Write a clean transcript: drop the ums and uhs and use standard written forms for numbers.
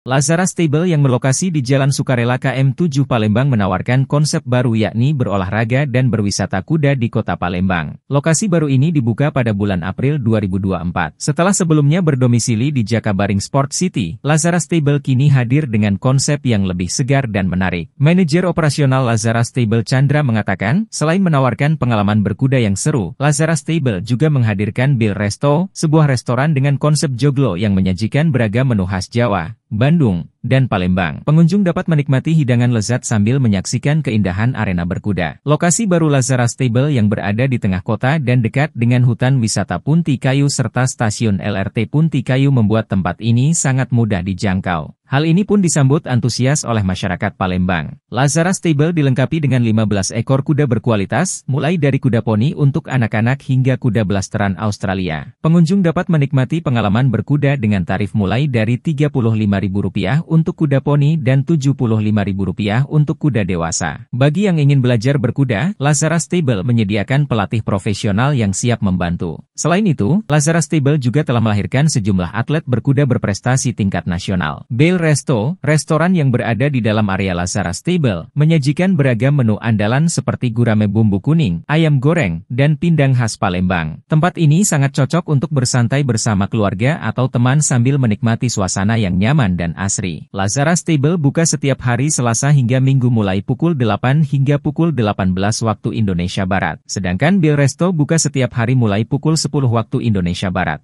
Lazara Stable yang berlokasi di Jalan Sukarela KM 7 Palembang menawarkan konsep baru yakni berolahraga dan berwisata kuda di kota Palembang. Lokasi baru ini dibuka pada bulan April 2024. Setelah sebelumnya berdomisili di Jakabaring Sport City, Lazara Stable kini hadir dengan konsep yang lebih segar dan menarik. Manajer operasional Lazara Stable Chandra mengatakan, selain menawarkan pengalaman berkuda yang seru, Lazara Stable juga menghadirkan Bill Resto, sebuah restoran dengan konsep joglo yang menyajikan beragam menu khas Jawa, Bandung, dan Palembang. Pengunjung dapat menikmati hidangan lezat sambil menyaksikan keindahan arena berkuda. Lokasi baru Lazara Stable yang berada di tengah kota dan dekat dengan hutan wisata Punti Kayu serta stasiun LRT Punti Kayu membuat tempat ini sangat mudah dijangkau. Hal ini pun disambut antusias oleh masyarakat Palembang. Lazara Stable dilengkapi dengan 15 ekor kuda berkualitas, mulai dari kuda poni untuk anak-anak hingga kuda blasteran Australia. Pengunjung dapat menikmati pengalaman berkuda dengan tarif mulai dari Rp35.000 untuk kuda poni dan Rp75.000 untuk kuda dewasa. Bagi yang ingin belajar berkuda, Lazara Stable menyediakan pelatih profesional yang siap membantu. Selain itu, Lazara Stable juga telah melahirkan sejumlah atlet berkuda berprestasi tingkat nasional. Bill Resto, restoran yang berada di dalam area Lazara Stable, menyajikan beragam menu andalan seperti gurame bumbu kuning, ayam goreng, dan pindang khas Palembang. Tempat ini sangat cocok untuk bersantai bersama keluarga atau teman sambil menikmati suasana yang nyaman dan asri. Lazara Stable buka setiap hari Selasa hingga Minggu mulai pukul 8 hingga pukul 18 waktu Indonesia Barat. Sedangkan Bill Resto buka setiap hari mulai pukul 10 waktu Indonesia Barat.